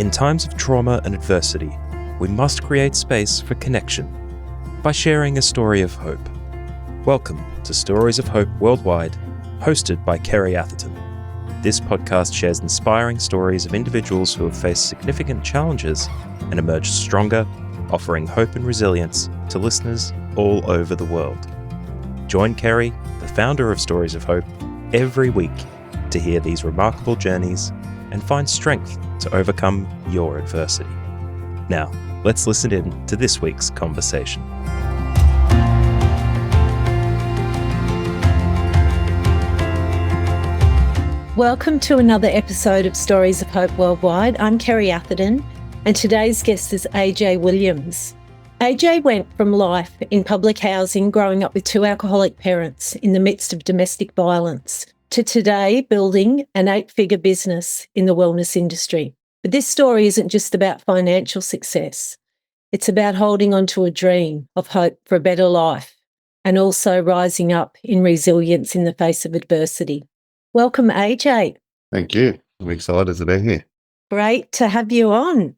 In times of trauma and adversity, we must create space for connection by sharing a story of hope. Welcome to Stories of Hope Worldwide, hosted by Kerrie Atherton. This podcast shares inspiring stories of individuals who have faced significant challenges and emerged stronger, offering hope and resilience to listeners all over the world. Join Kerrie, the founder of Stories of Hope, every week to hear these remarkable journeys and find strength to overcome your adversity. Now, let's listen in to this week's conversation. Welcome to another episode of Stories of Hope Worldwide. I'm Kerrie Atherton, and today's guest is AJ Williams. AJ went from life in public housing, growing up with two alcoholic parents in the midst of domestic violence, to today building an 8-figure business in the wellness industry. But this story isn't just about financial success. It's about holding on to a dream of hope for a better life and also rising up in resilience in the face of adversity. Welcome, AJ. Thank you. I'm excited to be here. Great to have you on.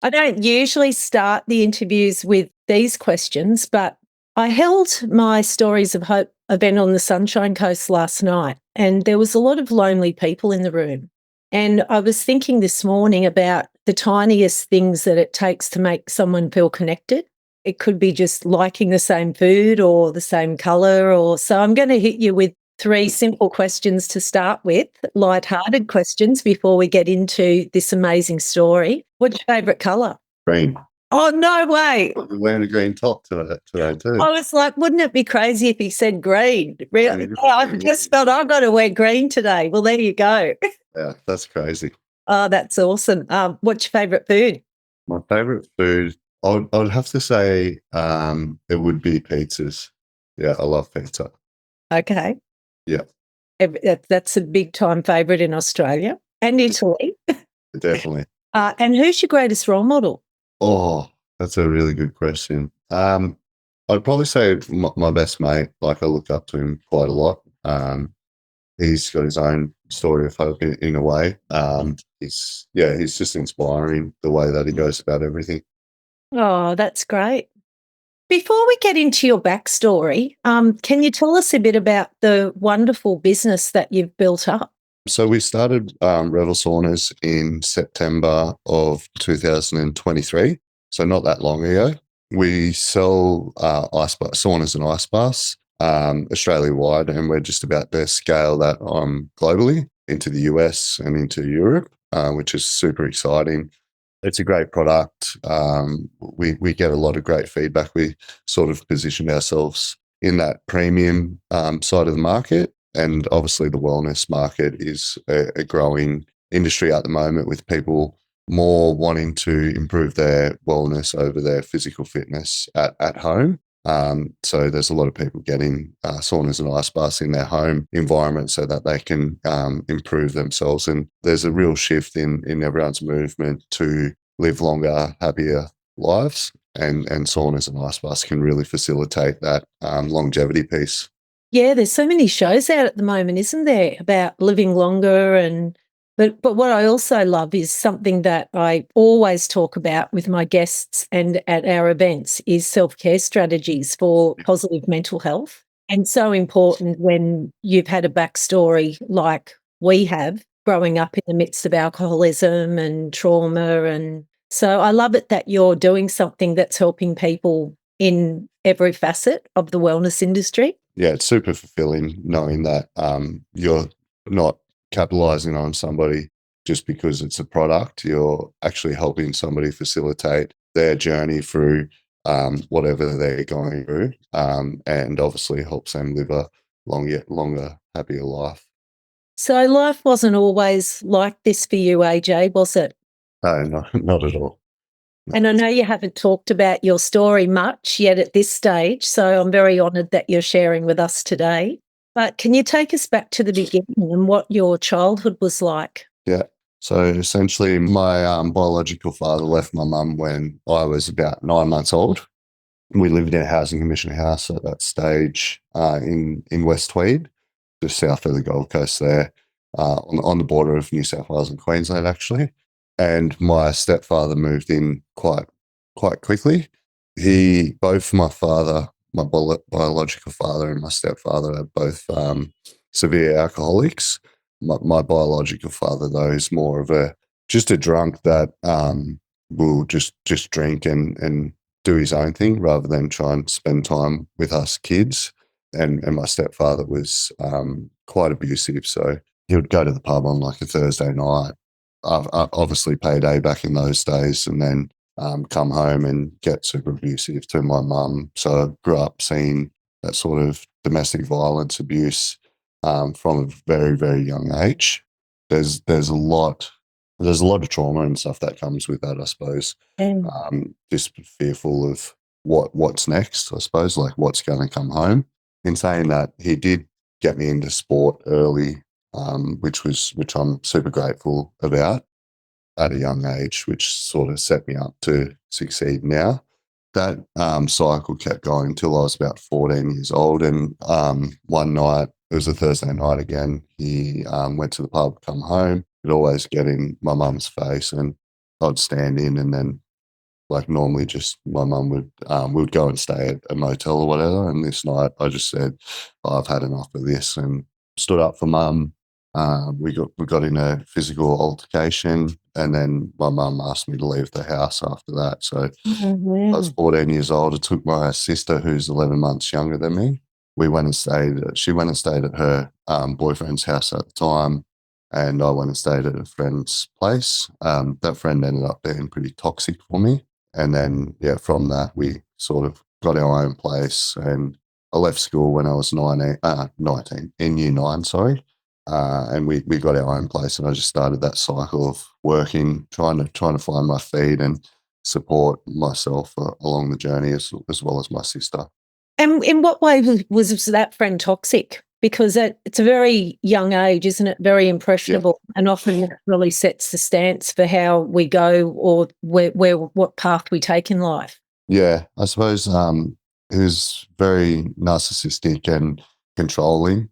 I don't usually start the interviews with these questions, but I held my Stories of Hope event on the Sunshine Coast last night, and there was a lot of lonely people in the room. And I was thinking this morning about the tiniest things that it takes to make someone feel connected. It could be just liking the same food or the same colour, so I'm going to hit you with 3 simple questions to start with, light-hearted questions before we get into this amazing story. What's your favourite colour? Green. Oh, no way. I'm wearing a green top today too. I was like, wouldn't it be crazy if he said green? Really? I just felt I've got to wear green today. Well, there you go. Yeah, that's crazy. Oh, that's awesome. What's your favourite food? My favourite food, I'd have to say it would be pizzas. Yeah, I love pizza. Okay. Yeah. That's a big-time favourite in Australia and Italy. Definitely. And who's your greatest role model? Oh, that's a really good question. I'd probably say my best mate. Like, I look up to him quite a lot. He's got his own story of hope in a way. He's just inspiring the way that he goes about everything. Oh, that's great. Before we get into your backstory, can you tell us a bit about the wonderful business that you've built up? So we started Revel Saunas in September of 2023, so not that long ago. We sell saunas and ice baths Australia-wide, and we're just about to scale that globally into the US and into Europe, which is super exciting. It's a great product. We get a lot of great feedback. We sort of positioned ourselves in that premium side of the market. And obviously the wellness market is a growing industry at the moment, with people more wanting to improve their wellness over their physical fitness at home. So there's a lot of people getting saunas and ice baths in their home environment so that they can improve themselves. And there's a real shift in everyone's movement to live longer, happier lives. And saunas and ice baths can really facilitate that longevity piece. Yeah, there's so many shows out at the moment, isn't there, about living longer but what I also love is something that I always talk about with my guests and at our events is self-care strategies for positive mental health. And so important when you've had a backstory like we have, growing up in the midst of alcoholism and trauma. And so I love it that you're doing something that's helping people in every facet of the wellness industry. Yeah, it's super fulfilling knowing that you're not capitalizing on somebody just because it's a product. You're actually helping somebody facilitate their journey through whatever they're going through, and obviously helps them live a longer, happier life. So life wasn't always like this for you, AJ, was it? No, not at all. And I know you haven't talked about your story much yet at this stage, so I'm very honoured that you're sharing with us today. But can you take us back to the beginning and what your childhood was like? Yeah. So essentially my biological father left my mum when I was about 9 months old. We lived in a housing commission house at that stage in West Tweed, just south of the Gold Coast there, on the border of New South Wales and Queensland, actually. and my stepfather moved in quite quickly. Both my father, my biological father, and my stepfather are both severe alcoholics. My biological father, though, is more of just a drunk that will just drink and do his own thing rather than try and spend time with us kids. And my stepfather was quite abusive, so he would go to the pub on like a Thursday night, obviously payday back in those days, and then come home and get super abusive to my mum. So I grew up seeing that sort of domestic violence abuse from a very, very young age. There's a lot of trauma and stuff that comes with that, I suppose. And Just fearful of what's next, I suppose, like what's going to come home. In saying that, he did get me into sport early, which I'm super grateful about at a young age, which sort of set me up to succeed now. That cycle kept going until I was about 14 years old. And one night, it was a Thursday night again, he went to the pub, come home. He'd always get in my mum's face, and I'd stand in, and then like normally just my mum would go and stay at a motel or whatever. And this night I just said, "Oh, I've had enough of this," and stood up for mum. We got in a physical altercation, and then my mum asked me to leave the house after that. So I was 14 years old. I took my sister, who's 11 months younger than me. She went and stayed at her boyfriend's house at the time, and I went and stayed at a friend's place. That friend ended up being pretty toxic for me. And then, yeah, from that, we sort of got our own place. And I left school when I was 19, in year 9, sorry. And we got our own place, and I just started that cycle of working, trying to find my feet and support myself along the journey as well as my sister. And in what way was that friend toxic? Because it's a very young age, isn't it? Very impressionable, and often it really sets the stance for how we go or what path we take in life. Yeah, I suppose he was very narcissistic and controlling.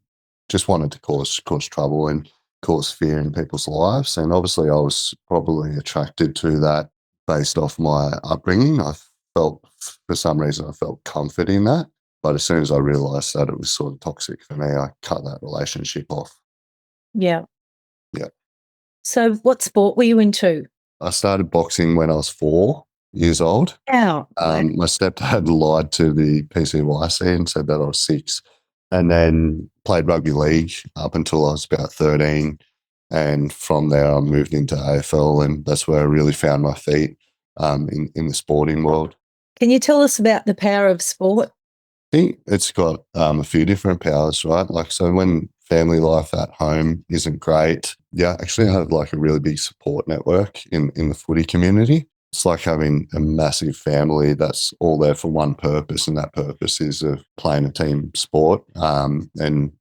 Just wanted to cause trouble and cause fear in people's lives. And obviously, I was probably attracted to that based off my upbringing. For some reason, I felt comfort in that. But as soon as I realised that it was sort of toxic for me, I cut that relationship off. Yeah. Yeah. So what sport were you into? I started boxing when I was 4 years old. Oh, My stepdad lied to the PCYC and said that I was 6, and then played rugby league up until I was about 13. And from there, I moved into AFL, and that's where I really found my feet in the sporting world. Can you tell us about the power of sport? I think it's got a few different powers, right? Like, so when family life at home isn't great, yeah, actually I have like a really big support network in the footy community. It's like having a massive family that's all there for one purpose, and that purpose is of playing a team sport and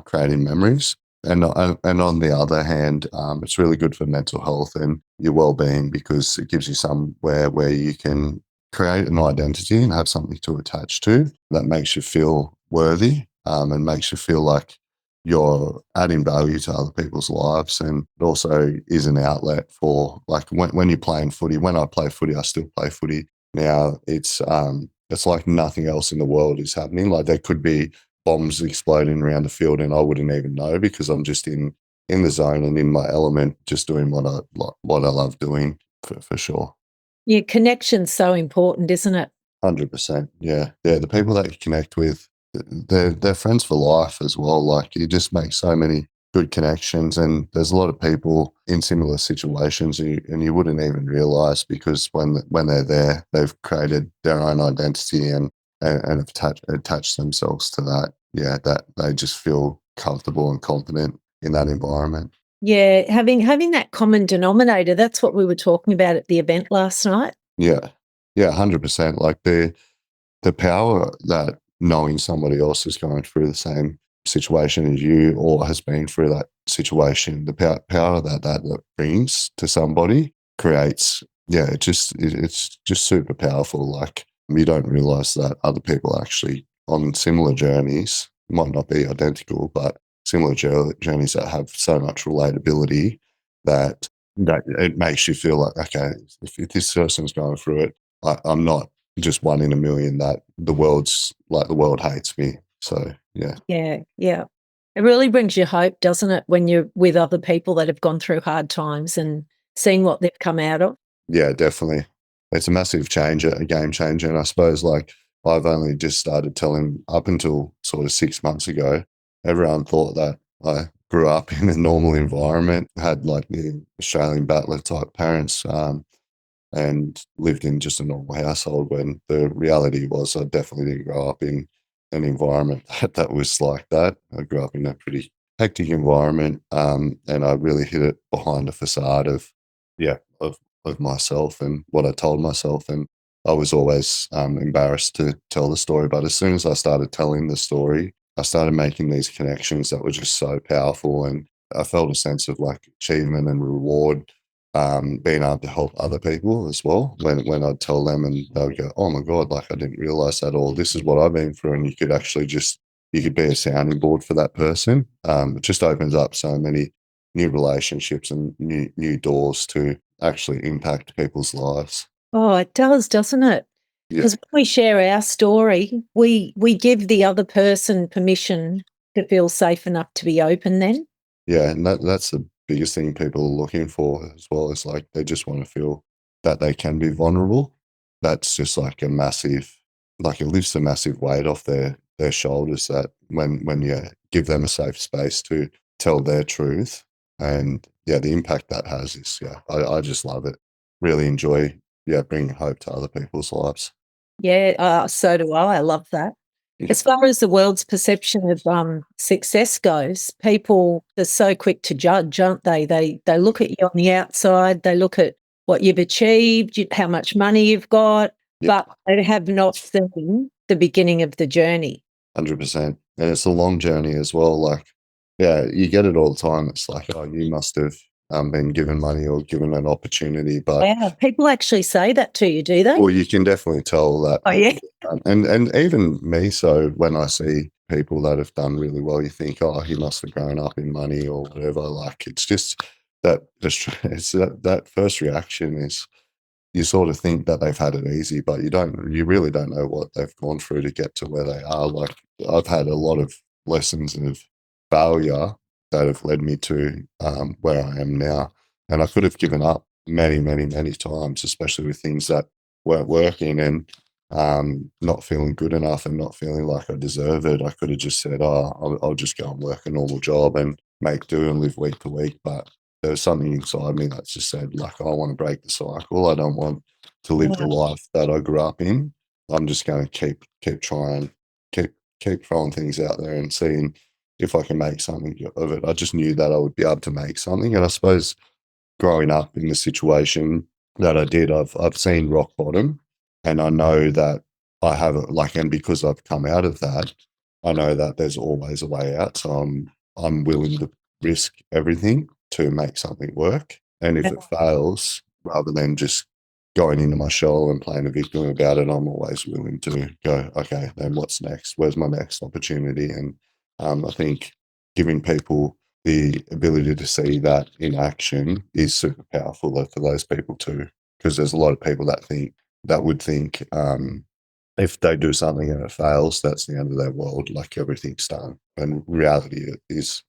creating memories. And on the other hand, it's really good for mental health and your well-being, because it gives you somewhere where you can create an identity and have something to attach to that makes you feel worthy and makes you feel like you're adding value to other people's lives. And it also is an outlet for, like, when you're playing footy. When I play footy, I still play footy now. It's like nothing else in the world is happening. Like, there could be bombs exploding around the field and I wouldn't even know, because I'm just in the zone and in my element, just doing what I love doing for sure. Yeah, connection's so important, isn't it? 100%. Yeah. The people that you connect with, they're friends for life as well. Like, you just make so many good connections, and there's a lot of people in similar situations, and you wouldn't even realize, because when they're there, they've created their own identity and have attached themselves to that. Yeah, that they just feel comfortable and confident in that environment. Yeah, having that common denominator, that's what we were talking about at the event last night. Yeah. Yeah, 100%. Like, the power that knowing somebody else is going through the same situation as you, or has been through that situation, the power that brings to somebody creates, yeah, it's just super powerful. Like, you don't realize that other people are actually on similar journeys, might not be identical, but similar journeys that have so much relatability, that that it makes you feel like, okay, if this person's going through it, I'm not just one in a million that the world hates me. So yeah. Yeah, yeah. It really brings you hope, doesn't it, when you're with other people that have gone through hard times and seeing what they've come out of? Yeah, definitely. It's a massive changer, a game changer. And I suppose like I've only just started telling up until sort of 6 months ago, everyone thought that I grew up in a normal environment, had like the Australian battler type parents, and lived in just a normal household, when the reality was I definitely didn't grow up in an environment that was like that. I grew up in a pretty hectic environment, and I really hid it behind a facade of, yeah, of myself and what I told myself. And I was always embarrassed to tell the story. But as soon as I started telling the story, I started making these connections that were just so powerful. And I felt a sense of like achievement and reward, being able to help other people as well. When I'd tell them and they would go, "Oh my God, like I didn't realize that, or this is what I've been through." And you could actually you could be a sounding board for that person. It just opens up so many new relationships and new doors to actually impact people's lives. Oh, it does, doesn't it? Yeah. Because when we share our story, we give the other person permission to feel safe enough to be open then. Yeah, and that's the biggest thing people are looking for as well. Is like they just want to feel that they can be vulnerable. That's just like a massive, like it lifts a massive weight off their shoulders. That when you give them a safe space to tell their truth, and yeah, the impact that has is, yeah, I just love it. Really enjoy, yeah, bringing hope to other people's lives. Yeah, so do I. I love that. Yeah, As far as the world's perception of success goes, people are so quick to judge, aren't they? They look at you on the outside, they look at what you've achieved, how much money you've got, yeah. but they have not seen the beginning of the journey. 100%. And it's a long journey as well. Like, yeah, you get it all the time. It's like, oh, you must have been given money or given an opportunity. But, Wow, people actually say that to you, do they? well, you can definitely tell that Oh, yeah. people, and even me. So when I see people that have done really well, you think, oh, he must have grown up in money or whatever. Like, it's just that, it's that first reaction is, you sort of think that they've had it easy, but you really don't know what they've gone through to get to where they are. Like I've had a lot of lessons of failure that have led me to where I am now. And I could have given up many, many, many times, especially with things that weren't working and not feeling good enough and not feeling like I deserve it. I could have just said, oh, I'll just go and work a normal job and make do and live week to week. But there was something inside me that just said, like, I want to break the cycle. I don't want to live the Yeah. life that I grew up in. I'm just going to keep trying, keep throwing things out there and seeing if I can make something of it. I just knew that I would be able to make something. And I suppose growing up in the situation that I did, I've seen rock bottom, and I know that I have it. Like, and because I've come out of that, I know that there's always a way out. So I'm willing to risk everything to make something work. And if it fails, rather than just going into my shell and playing a victim about it, I'm always willing to go, okay, then what's next? Where's my next opportunity? And I think giving people the ability to see that in action is super powerful for those people too, because there's a lot of people that would think if they do something and it fails, that's the end of their world, like everything's done. And reality is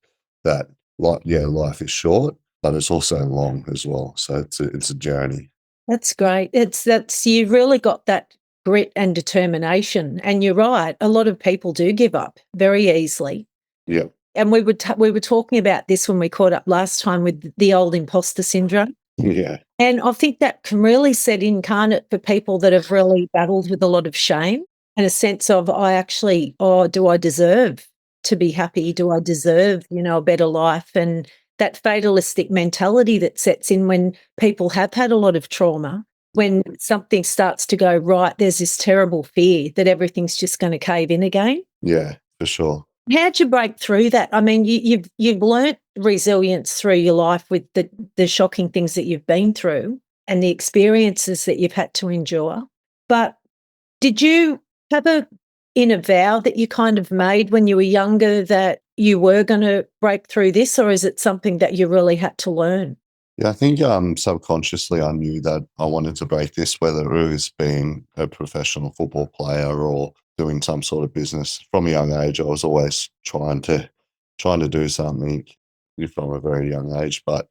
that, like, yeah, life is short, but it's also long as well. So it's a journey. That's great. That's you've really got that grit and determination. And you're right, a lot of people do give up very easily. Yeah, And we were talking about this when we caught up last time with the old imposter syndrome. yeah, And I think that can really set in, can't it, for people that have really battled with a lot of shame and a sense of, do I deserve to be happy? Do I deserve, a better life? And that fatalistic mentality that sets in when people have had a lot of trauma, when something starts to go right, there's this terrible fear that everything's just going to cave in again. yeah, for sure. How'd you break through that? I mean, you've learnt resilience through your life with the shocking things that you've been through and the experiences that you've had to endure. But did you have a inner vow that you kind of made when you were younger that you were going to break through this, or is it something that you really had to learn? Yeah, I think subconsciously I knew that I wanted to break this, whether it was being a professional football player or doing some sort of business. From a young age, I was always trying to do something from a very young age. But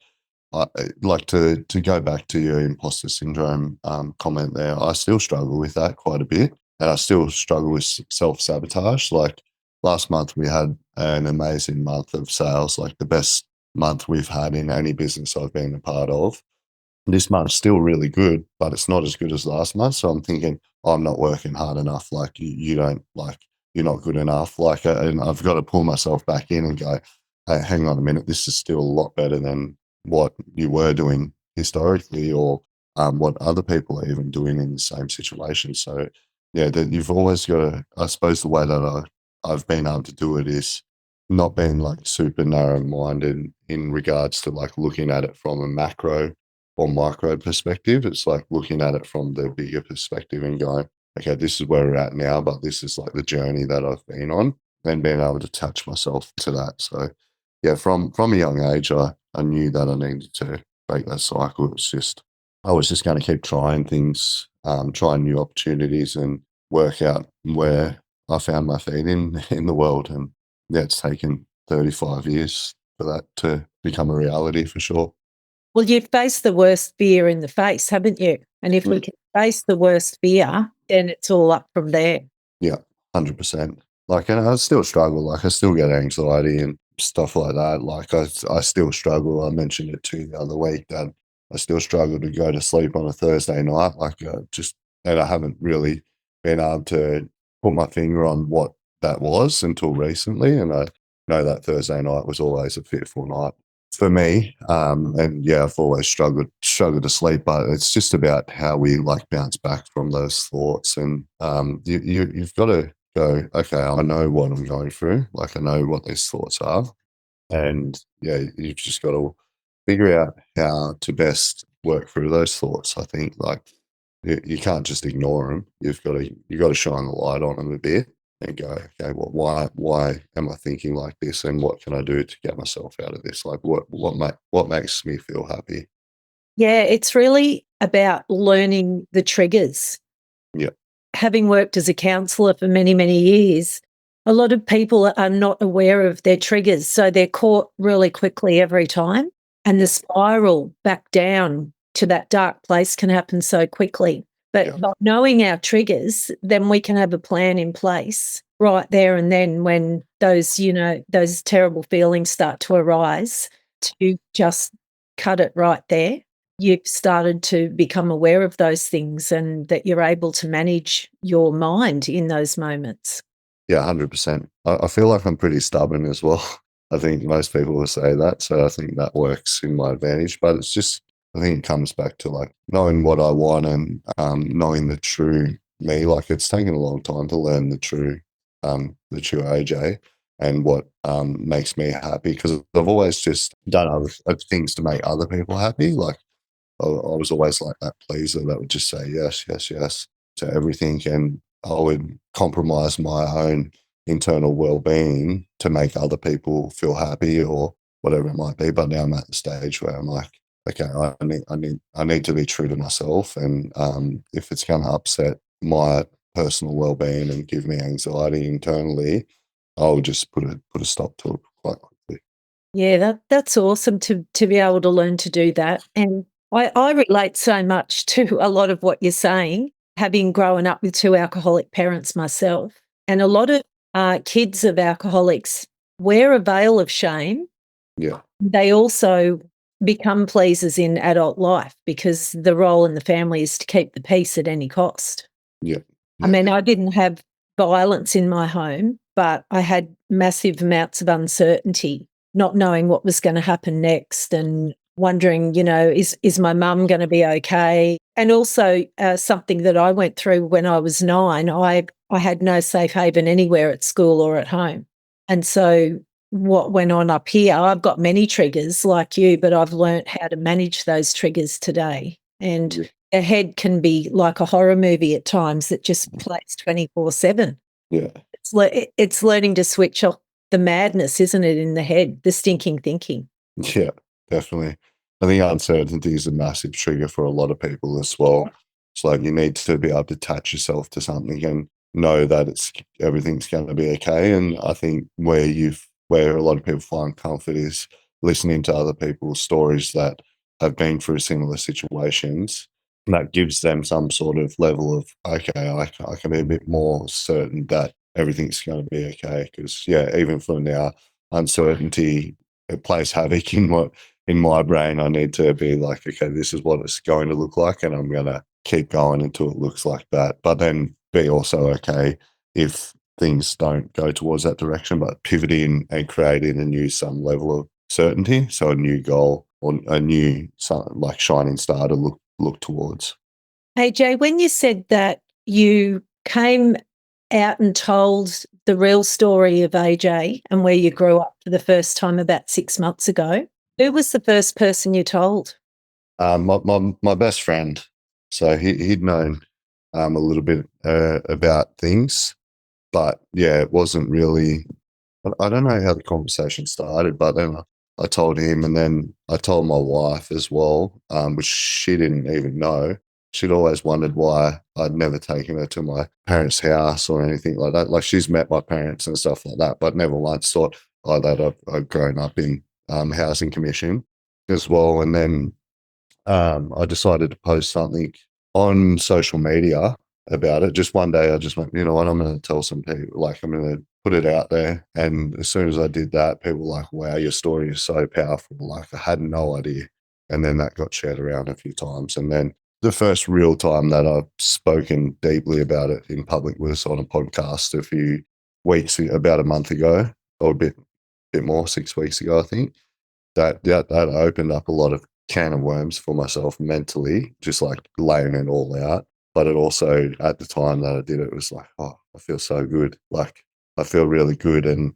like to go back to your imposter syndrome comment there. I still struggle with that quite a bit, and I still struggle with self sabotage. Like last month, we had an amazing month of sales, like the best month we've had in any business I've been a part of. This month's still really good, but it's not as good as last month. So I'm thinking, "Oh, I'm not working hard enough. Like you don't like you're not good enough. Like, and I've got to pull myself back in and go, hey, hang on a minute. This is still a lot better than what you were doing historically, or what other people are even doing in the same situation. So, yeah, that you've always got to. I suppose the way that I've been able to do it is not being like super narrow minded in regards to like looking at it from a macro or micro perspective. It's like looking at it from the bigger perspective and going, okay, this is where we're at now, but this is like the journey that I've been on, and being able to attach myself to that. So yeah, from a young age, I knew that I needed to break that cycle. It was just I was just going to keep trying things, trying new opportunities, and work out where I found my feet in the world. And yeah, it's taken 35 years for that to become a reality for sure. Well, you've faced the worst fear in the face, haven't you? And if we can face the worst fear, then it's all up from there. Yeah, 100%. Like, and I still struggle. Like, I still get anxiety and stuff like that. Like, I still struggle. I mentioned it to you the other week that I still struggle to go to sleep on a Thursday night. Like, and I haven't really been able to put my finger on what that was until recently. And I know that Thursday night was always a fearful night for me. And yeah, I've always struggled to sleep, but it's just about how we like bounce back from those thoughts. And you've got to go, okay, I know what I'm going through. Like I know what these thoughts are. And yeah, you've just got to figure out how to best work through those thoughts. I think like you can't just ignore them. You got to shine the light on them a bit and go, okay, well, why am I thinking like this, and what can I do to get myself out of this? Like, what makes me feel happy? Yeah, it's really about learning the triggers. Yeah, Having worked as a counsellor for many, many years, a lot of people are not aware of their triggers. So they're caught really quickly every time. And the spiral back down to that dark place can happen so quickly. But yeah, by knowing our triggers, then we can have a plan in place right there and then when those terrible feelings start to arise, to just cut it right there. You've started to become aware of those things and that you're able to manage your mind in those moments. yeah, 100%. I feel like I'm pretty stubborn as well. I think most people will say that, so I think that works in my advantage. But it's just, I think it comes back to like knowing what I want and knowing the true me. Like it's taken a long time to learn the true AJ and what makes me happy, because I've always just done other things to make other people happy. Like I was always like that pleaser that would just say yes, yes, yes to everything, and I would compromise my own internal well-being to make other people feel happy or whatever it might be. But now I'm at the stage where I'm like, okay, I need to be true to myself, and if it's going to upset my personal well-being and give me anxiety internally, I'll just put a stop to it quite quickly. Yeah, that's awesome to be able to learn to do that. And I relate so much to a lot of what you're saying, having grown up with two alcoholic parents myself. And a lot of kids of alcoholics wear a veil of shame. Yeah, They also become pleasers in adult life because the role in the family is to keep the peace at any cost. yeah, I yeah, mean, I didn't have violence in my home, but I had massive amounts of uncertainty, not knowing what was going to happen next and wondering, is my mum going to be okay? And also something that I went through when I was 9, I had no safe haven anywhere at school or at home. And so what went on up here, I've got many triggers like you, but I've learnt how to manage those triggers today. And yeah, a head can be like a horror movie at times that just plays 24/7. yeah. It's learning to switch off the madness, isn't it, in the head, the stinking thinking. Yeah, definitely. I think uncertainty is a massive trigger for a lot of people as well. It's like you need to be able to attach yourself to something and know that everything's going to be okay. And I think where a lot of people find comfort is listening to other people's stories that have been through similar situations. And that gives them some sort of level of, okay, I can be a bit more certain that everything's going to be okay. Because, yeah, even for now, uncertainty, it plays havoc in my brain. I need to be like, okay, this is what it's going to look like, and I'm going to keep going until it looks like that. But then be also okay if things don't go towards that direction, but pivoting and creating a new some level of certainty. So a new goal or a new like shining star to look towards. Hey, Jay, when you said that you came out and told the real story of AJ and where you grew up for the first time about 6 months ago, who was the first person you told? My best friend. So he'd known a little bit about things, but yeah, it wasn't really. I don't know how the conversation started, but then I told him, and then I told my wife as well, which she didn't even know. She'd always wondered why I'd never taken her to my parents' house or anything like that. Like she's met my parents and stuff like that, but never once thought, oh, that I've grown up in housing commission as well. And then I decided to post something on social media about it. Just one day, I just went, you know what, I'm going to tell some people, like I'm going to put it out there. And as soon as I did that, people were like, wow, your story is so powerful. Like I had no idea. And then that got shared around a few times. And then the first real time that I've spoken deeply about it in public was on a podcast a few weeks, about a month ago, or a bit more, 6 weeks ago, I think. That opened up a lot of can of worms for myself mentally, just like laying it all out. But it also, at the time that I did it, was like, oh, I feel so good. Like I feel really good. And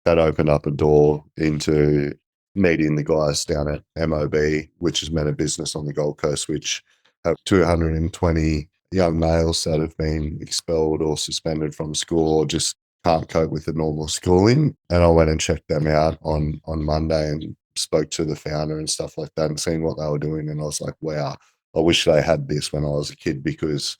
that opened up a door into meeting the guys down at MOB, which is Men of Business on the Gold Coast, which have 220 young males that have been expelled or suspended from school or just can't cope with the normal schooling. And I went and checked them out on Monday and spoke to the founder and stuff like that and seen what they were doing. And I was like, wow, I wish they had this when I was a kid, because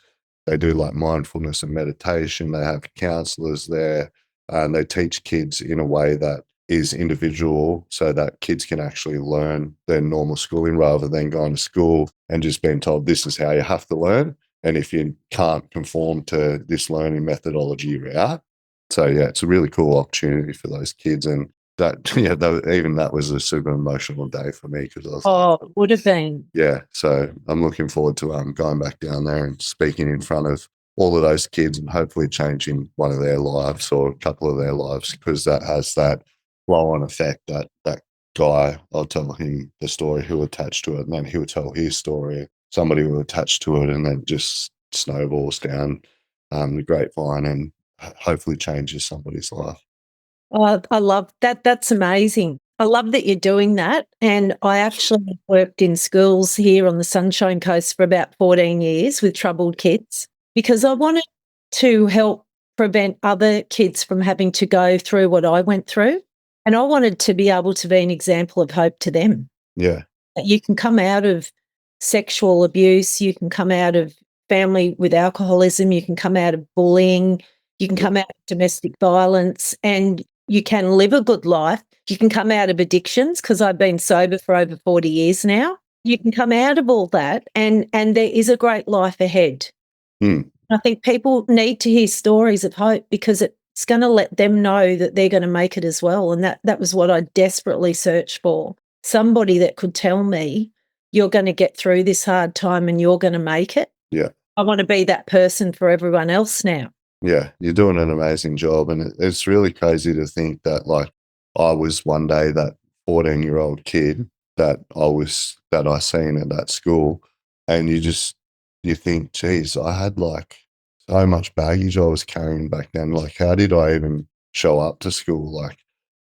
they do like mindfulness and meditation. They have counselors there and they teach kids in a way that is individual so that kids can actually learn their normal schooling rather than going to school and just being told this is how you have to learn. And if you can't conform to this learning methodology, you're out. So yeah, it's a really cool opportunity for those kids. And that, yeah, even that was a super emotional day for me because I was it would have been. yeah. So I'm looking forward to going back down there and speaking in front of all of those kids and hopefully changing one of their lives or a couple of their lives, because that has that flow-on effect that guy, I'll tell him the story, who attached to it, and then he'll tell his story, somebody will attach to it, and then just snowballs down the grapevine and hopefully changes somebody's life. Oh, I love that. That's amazing. I love that you're doing that. And I actually worked in schools here on the Sunshine Coast for about 14 years with troubled kids because I wanted to help prevent other kids from having to go through what I went through. And I wanted to be able to be an example of hope to them. Yeah. That you can come out of sexual abuse, you can come out of family with alcoholism, you can come out of bullying, you can come out of domestic violence, and you can live a good life. You can come out of addictions, because I've been sober for over 40 years now. You can come out of all that and there is a great life ahead. I think people need to hear stories of hope because it's going to let them know that they're going to make it as well. And that was what I desperately searched for. Somebody that could tell me, you're going to get through this hard time and you're going to make it. Yeah. I want to be that person for everyone else now. Yeah, you're doing an amazing job. And it's really crazy to think that, like, I was one day that 14-year-old kid that I seen at that school. And you think, geez, I had like so much baggage I was carrying back then. Like, how did I even show up to school? Like,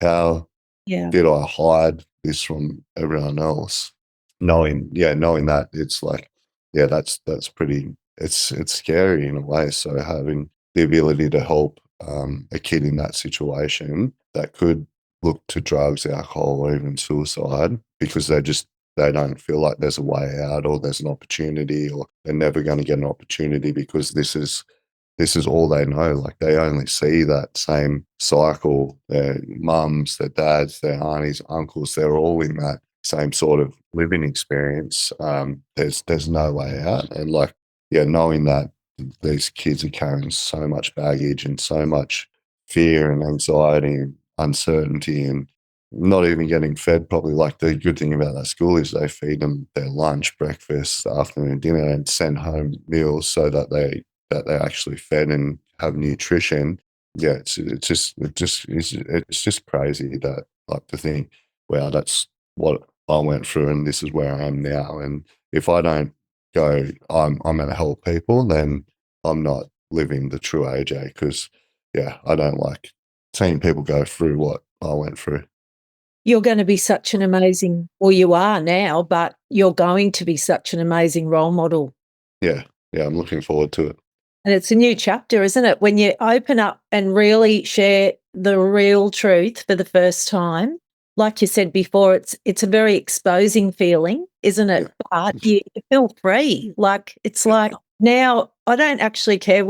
how did I hide this from everyone else? Knowing that it's like, yeah, that's pretty, it's scary in a way. So having the ability to help a kid in that situation that could look to drugs, alcohol, or even suicide because they just they don't feel like there's a way out or there's an opportunity, or they're never going to get an opportunity because this is all they know. Like, they only see that same cycle. Their mums, their dads, their aunties, uncles, they're all in that same sort of living experience. There's no way out. And like, yeah, knowing that these kids are carrying so much baggage and so much fear and anxiety and uncertainty and not even getting fed properly. Like, the good thing about that school is they feed them their lunch, breakfast, afternoon, dinner, and send home meals so that they're actually fed and have nutrition. Yeah, it's just crazy that, like, to think, wow, that's what I went through and this is where I am now. And if I don't go, I'm going to help people, then I'm not living the true AJ, because, yeah, I don't like seeing people go through what I went through. You're going to be such an amazing, well, you are now, but you're going to be such an amazing role model. Yeah, I'm looking forward to it. And it's a new chapter, isn't it? When you open up and really share the real truth for the first time. Like you said before, it's a very exposing feeling, isn't it? Yeah. But you feel free. Like, it's like, now I don't actually care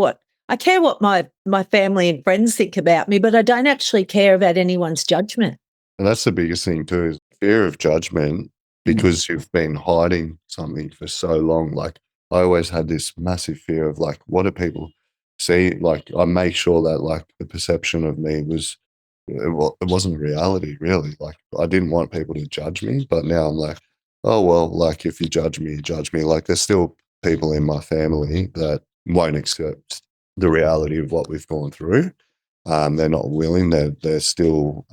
I care what my family and friends think about me, but I don't actually care about anyone's judgment. And that's the biggest thing too, is fear of judgment, because you've been hiding something for so long. Like, I always had this massive fear of, like, what do people see? Like, I make sure that, like, the perception of me was, it wasn't reality, really. Like, I didn't want people to judge me, but now I'm like, oh, well, like, if you judge me, you judge me. Like, there's still people in my family that won't accept the reality of what we've gone through. They're not willing. They're still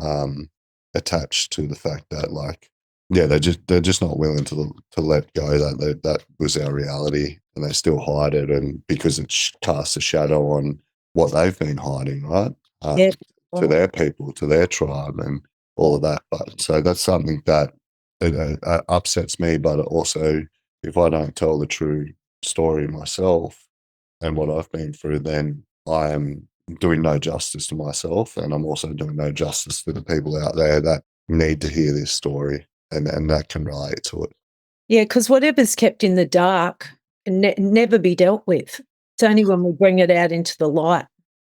attached to the fact that, like, yeah, they're just not willing to let go that was our reality, and they still hide it, and because it casts a shadow on what they've been hiding, right? Yeah. To their people, to their tribe, and all of that. But so that's something that upsets me. But also, if I don't tell the true story myself and what I've been through, then I am doing no justice to myself, and I'm also doing no justice to the people out there that need to hear this story and that can relate to it. Yeah, because whatever's kept in the dark can never be dealt with. It's only when we bring it out into the light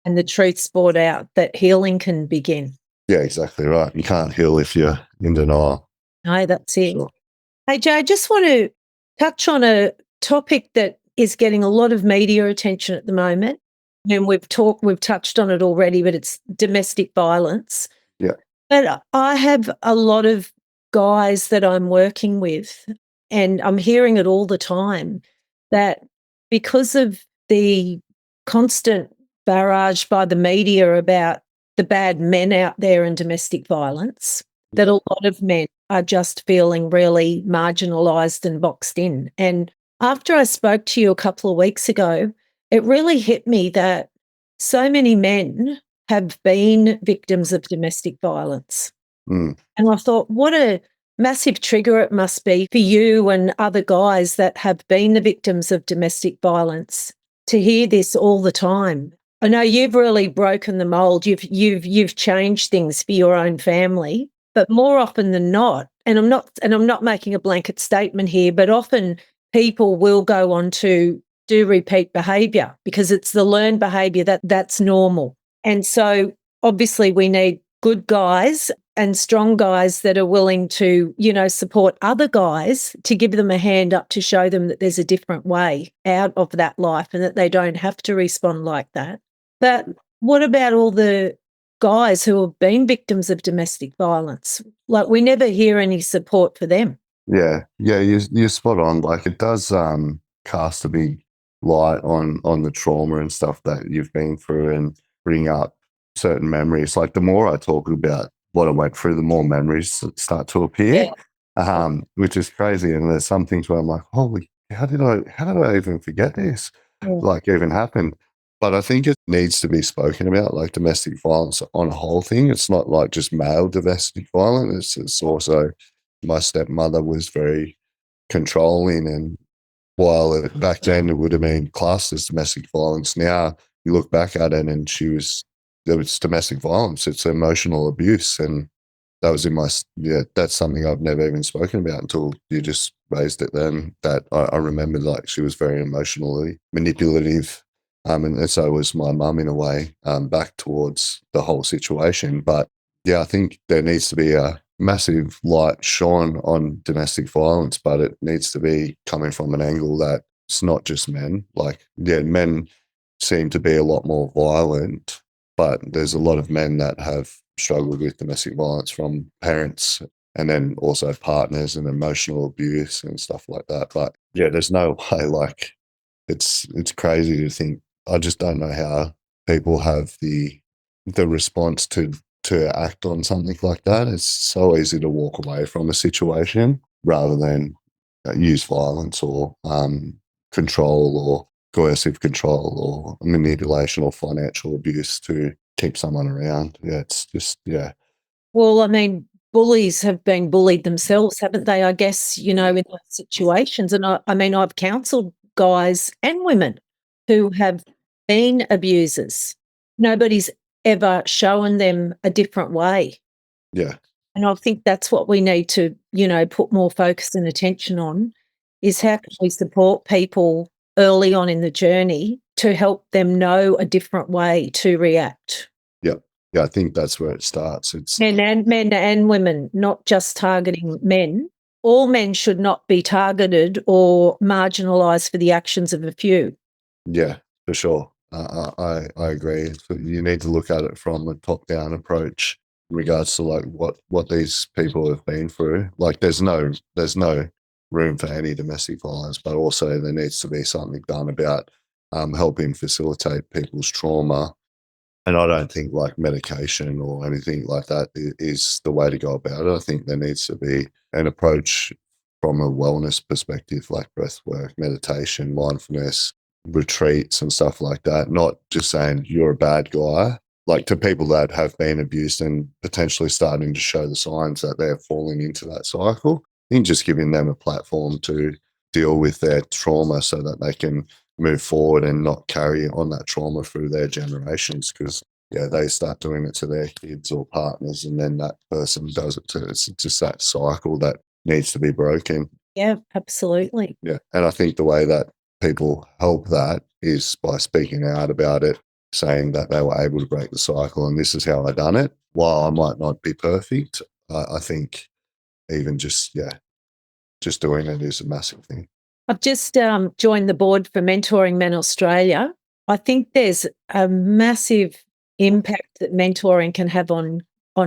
and the truth's brought out that healing can begin. Yeah, exactly right. You can't heal if you're in denial. No, that's it. Sure. Hey, Jay, I just want to touch on a topic that is getting a lot of media attention at the moment. And we've touched on it already, but it's domestic violence. Yeah. But I have a lot of guys that I'm working with, and I'm hearing it all the time, that because of the constant barrage by the media about the bad men out there in domestic violence, that a lot of men are just feeling really marginalised and boxed in. And after I spoke to you a couple of weeks ago, it really hit me that so many men have been victims of domestic violence. Mm. And I thought, what a massive trigger it must be for you and other guys that have been the victims of domestic violence to hear this all the time. I know you've really broken the mold. You've changed things for your own family, but more often than not, and I'm not making a blanket statement here, but often people will go on to do repeat behaviour because it's the learned behaviour that's normal. And so obviously we need good guys and strong guys that are willing to, support other guys, to give them a hand up, to show them that there's a different way out of that life and that they don't have to respond like that. But what about all the guys who have been victims of domestic violence? Like, we never hear any support for them. Yeah, you're spot on. Like, it does cast a big light on the trauma and stuff that you've been through and bring up certain memories. Like, the more I talk about what I went through, the more memories start to appear, which is crazy. And there's some things where I'm like, holy, how did I even forget this? Yeah. Like, even happened. But I think it needs to be spoken about, like domestic violence on a whole thing. It's not like just male domestic violence. It's also, my stepmother was very controlling, and while back then it would have been classed as domestic violence, now you look back at it and it's domestic violence. It's emotional abuse, and that was in my, that's something I've never even spoken about until you just raised it then, that I remember like she was very emotionally manipulative. And so was my mum in a way, back towards the whole situation. But yeah, I think there needs to be a massive light shone on domestic violence, but it needs to be coming from an angle that it's not just men. Like, yeah, men seem to be a lot more violent, but there's a lot of men that have struggled with domestic violence from parents and then also partners and emotional abuse and stuff like that. But yeah, there's no way, like, it's crazy to think. I just don't know how people have the response to act on something like that. It's so easy to walk away from a situation rather than use violence or control or coercive control or manipulation or financial abuse to keep someone around. Yeah, it's just, yeah. Well, I mean, bullies have been bullied themselves, haven't they? I guess, in those situations. And I mean, I've counselled guys and women who have been abusers. Nobody's ever shown them a different way. Yeah. And I think that's what we need to, put more focus and attention on, is how can we support people early on in the journey to help them know a different way to react. Yeah. Yeah, I think that's where it starts. It's Men and women, not just targeting men. All men should not be targeted or marginalised for the actions of a few. yeah, for sure. I agree. So you need to look at it from a top-down approach in regards to like what these people have been through. Like, there's no room for any domestic violence, but also there needs to be something done about helping facilitate people's trauma. And I don't think like medication or anything like that is the way to go about it. I think there needs to be an approach from a wellness perspective, like breath work, meditation, mindfulness, retreats and stuff like that. Not just saying you're a bad guy, like to people that have been abused and potentially starting to show the signs that they're falling into that cycle. I think just giving them a platform to deal with their trauma so that they can move forward and not carry on that trauma through their generations, because they start doing it to their kids or partners and then that person does it to, it's just that cycle that needs to be broken. Yeah, absolutely. Yeah. And I think the way that people help that is by speaking out about it, saying that they were able to break the cycle and this is how I done it. While I might not be perfect, I think even just doing it is a massive thing. I've just joined the board for Mentoring Men Australia. I think there's a massive impact that mentoring can have on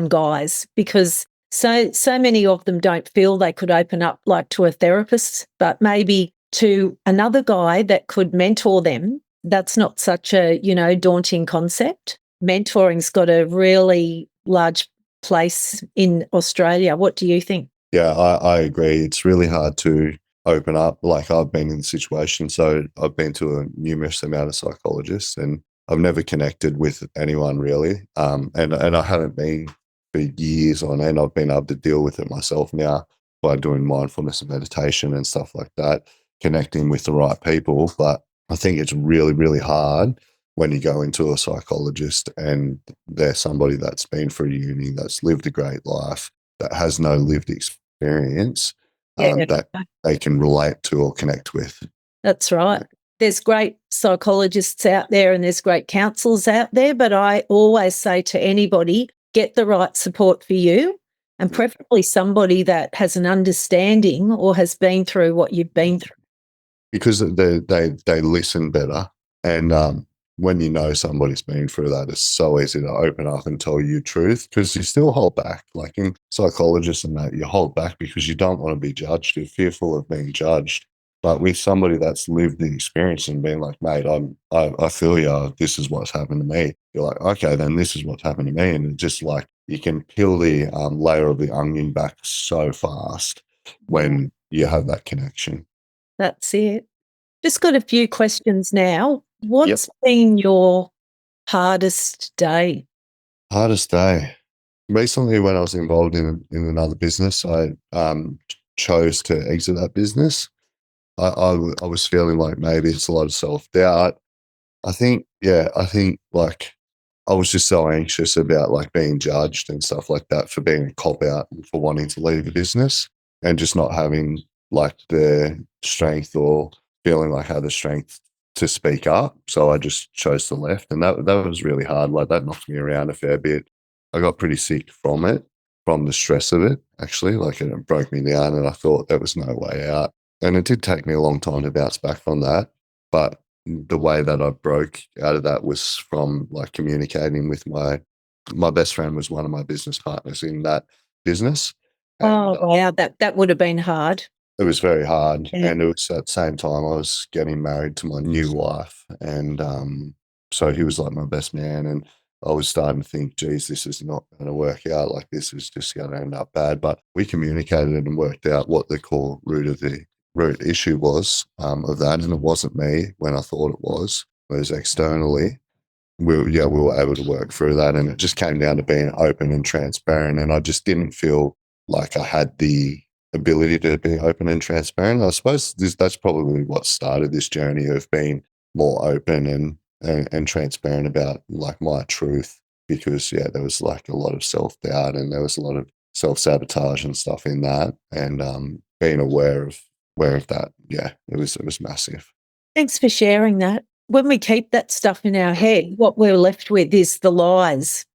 guys, because so many of them don't feel they could open up like to a therapist, but maybe to another guy that could mentor them. That's not such a, daunting concept. Mentoring's got a really large place in Australia. What do you think? Yeah, I agree. It's really hard to open up. Like, I've been in the situation, so I've been to a numerous amount of psychologists and I've never connected with anyone really. And I haven't been for years on end. I've been able to deal with it myself now by doing mindfulness and meditation and stuff like that, connecting with the right people. But I think it's really, really hard when you go into a psychologist and they're somebody that's been through uni, that's lived a great life, that has no lived experience that they can relate to or connect with. That's right. There's great psychologists out there and there's great counsellors out there, but I always say to anybody, get the right support for you, and preferably somebody that has an understanding or has been through what you've been through. Because they listen better. And when you know somebody's been through that, it's so easy to open up and tell you truth, because you still hold back. Like in psychologists and that, you hold back because you don't want to be judged. You're fearful of being judged. But with somebody that's lived the experience and been like, mate, I feel you, this is what's happened to me. You're like, okay, then this is what's happened to me. And it's just like, you can peel the layer of the onion back so fast when you have that connection. That's it. Just got a few questions now. What's been your hardest day? Hardest day. Recently, when I was involved in another business, I chose to exit that business. I was feeling like maybe it's a lot of self-doubt. I think like I was just so anxious about like being judged and stuff like that for being a cop out and for wanting to leave a business and just not having like the strength or feeling like I had the strength to speak up. So I just chose to left, and that was really hard. Like that knocked me around a fair bit. I got pretty sick from it, from the stress of it, actually. Like it broke me down, and I thought there was no way out. And it did take me a long time to bounce back from that. But the way that I broke out of that was from like communicating with my best friend was one of my business partners in that business. And Oh, wow. That would have been hard. it was very hard. Yeah. And it was at the same time I was getting married to my new wife. And so he was like my best man. And I was starting to think, geez, this is not going to work out. Like this is just going to end up bad. But we communicated and worked out what the core root issue was of that. And it wasn't me when I thought it was externally. We were able to work through that. And it just came down to being open and transparent. And I just didn't feel like I had the ability to be open and transparent. I suppose that's probably what started this journey of being more open and transparent about like my truth, because there was like a lot of self-doubt and there was a lot of self-sabotage and stuff in that, and being aware of that, it was massive. Thanks for sharing that. When we keep that stuff in our head, what we're left with is the lies,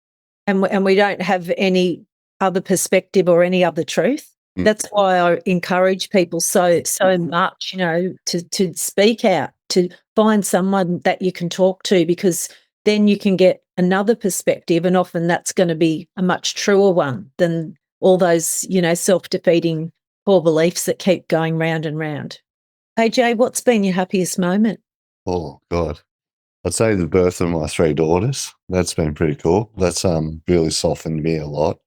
and we don't have any other perspective or any other truth. That's why I encourage people so much, to speak out, to find someone that you can talk to, because then you can get another perspective, and often that's going to be a much truer one than all those, self-defeating core beliefs that keep going round and round. AJ, what's been your happiest moment? Oh God, I'd say the birth of my 3 daughters. That's been pretty cool. That's really softened me a lot.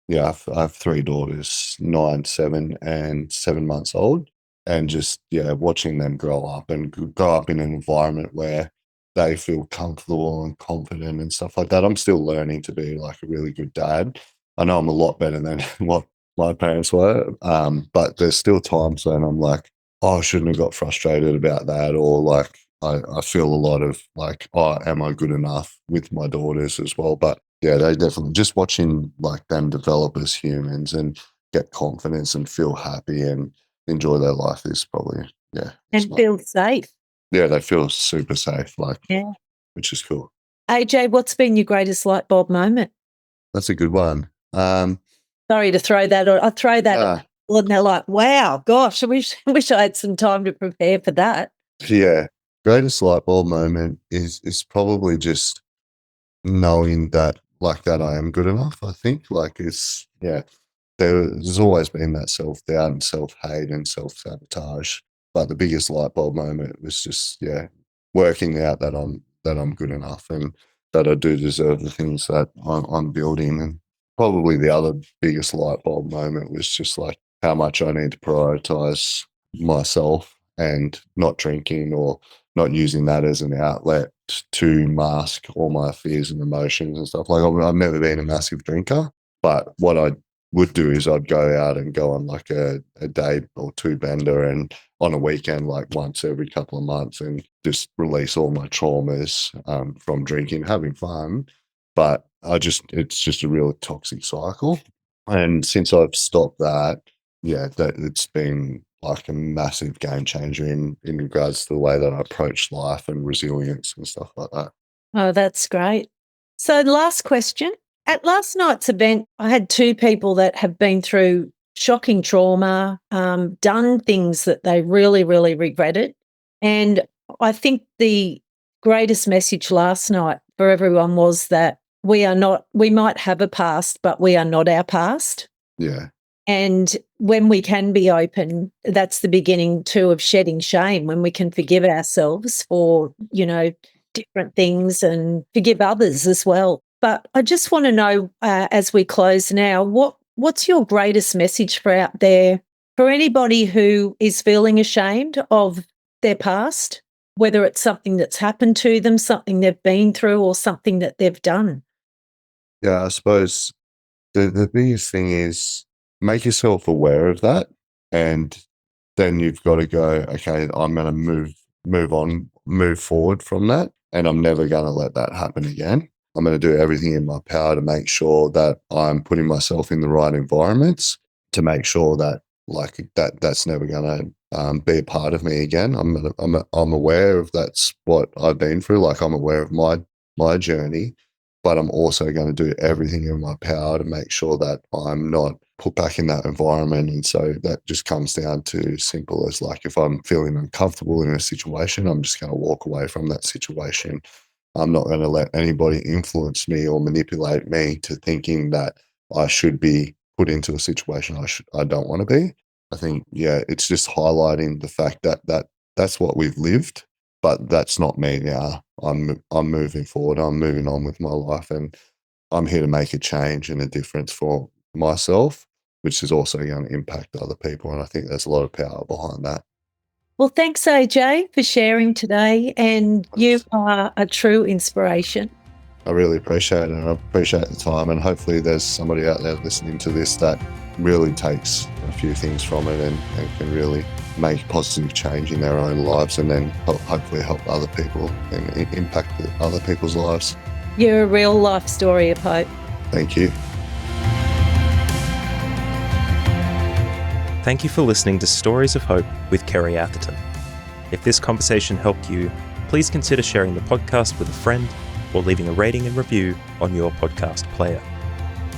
Yeah, I have 3 daughters, 9, 7, and 7 months old, and just watching them grow up in an environment where they feel comfortable and confident and stuff like that. I'm still learning to be like a really good dad. I know I'm a lot better than what my parents were, but there's still times when I'm like, oh, I shouldn't have got frustrated about that, or like I feel a lot of like, oh, am I good enough with my daughters as well? But yeah, they definitely, just watching like them develop as humans and get confidence and feel happy and enjoy their life is probably, And feel safe. Yeah, they feel super safe, like, Yeah. which is cool. AJ, what's been your greatest light bulb moment? That's a good one. Sorry to throw that on. I throw that on, and they're like, wow, gosh, I wish I had some time to prepare for that. Yeah. Greatest light bulb moment is probably just knowing that I am good enough. I think like there's always been that self-doubt and self-hate and self-sabotage, but the biggest light bulb moment was just working out that I'm good enough and that I do deserve the things that I'm building. And probably the other biggest light bulb moment was just like how much I need to prioritize myself and not drinking or not using that as an outlet to mask all my fears and emotions and stuff. Like I've never been a massive drinker, but what I would do is I'd go out and go on like a day or 2 bender, and on a weekend, like once every couple of months, and just release all my traumas from drinking, having fun. But it's just a real toxic cycle. And since I've stopped that, that it's been like a massive game changer in regards to the way that I approach life and resilience and stuff like that. Oh, that's great. So last question. At last night's event, I had 2 people that have been through shocking trauma, done things that they really, really regretted. And I think the greatest message last night for everyone was that we might have a past, but we are not our past. Yeah. And when we can be open, that's the beginning too of shedding shame, when we can forgive ourselves for, different things and forgive others as well. But I just want to know, as we close now, what's your greatest message for out there for anybody who is feeling ashamed of their past, whether it's something that's happened to them, something they've been through, or something that they've done? Yeah, I suppose the biggest thing is make yourself aware of that, and then you've got to go, okay, I'm going to move on, move forward from that, and I'm never going to let that happen again. I'm going to do everything in my power to make sure that I'm putting myself in the right environments to make sure that that's never going to be a part of me again. I'm aware of that's what I've been through. Like, I'm aware of my journey, but I'm also going to do everything in my power to make sure that I'm not put back in that environment. And so that just comes down to simple as, like, if I'm feeling uncomfortable in a situation, I'm just going to walk away from that situation. I'm not going to let anybody influence me or manipulate me to thinking that I should be put into a situation I don't want to be. I think, it's just highlighting the fact that that's what we've lived, but that's not me now. I'm moving forward. I'm moving on with my life, and I'm here to make a change and a difference for myself, which is also going to impact other people. And I think there's a lot of power behind that. Well, thanks, AJ, for sharing today. And you are a true inspiration. I really appreciate it, and I appreciate the time, and hopefully there's somebody out there listening to this that really takes a few things from it and can really make positive change in their own lives, and then hopefully help other people and impact other people's lives. You're a real life story of hope. Thank you. Thank you for listening to Stories of Hope with Kerrie Atherton. If this conversation helped you, please consider sharing the podcast with a friend or leaving a rating and review on your podcast player.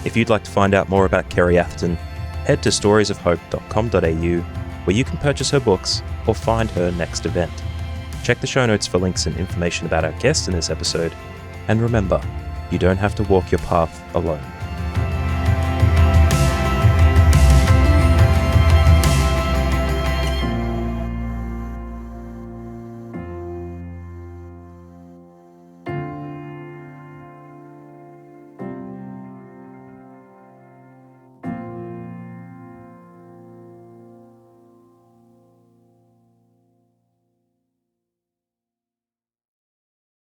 If you'd like to find out more about Kerrie Atherton, head to storiesofhope.com.au, where you can purchase her books or find her next event. Check the show notes for links and information about our guest in this episode. And remember, you don't have to walk your path alone.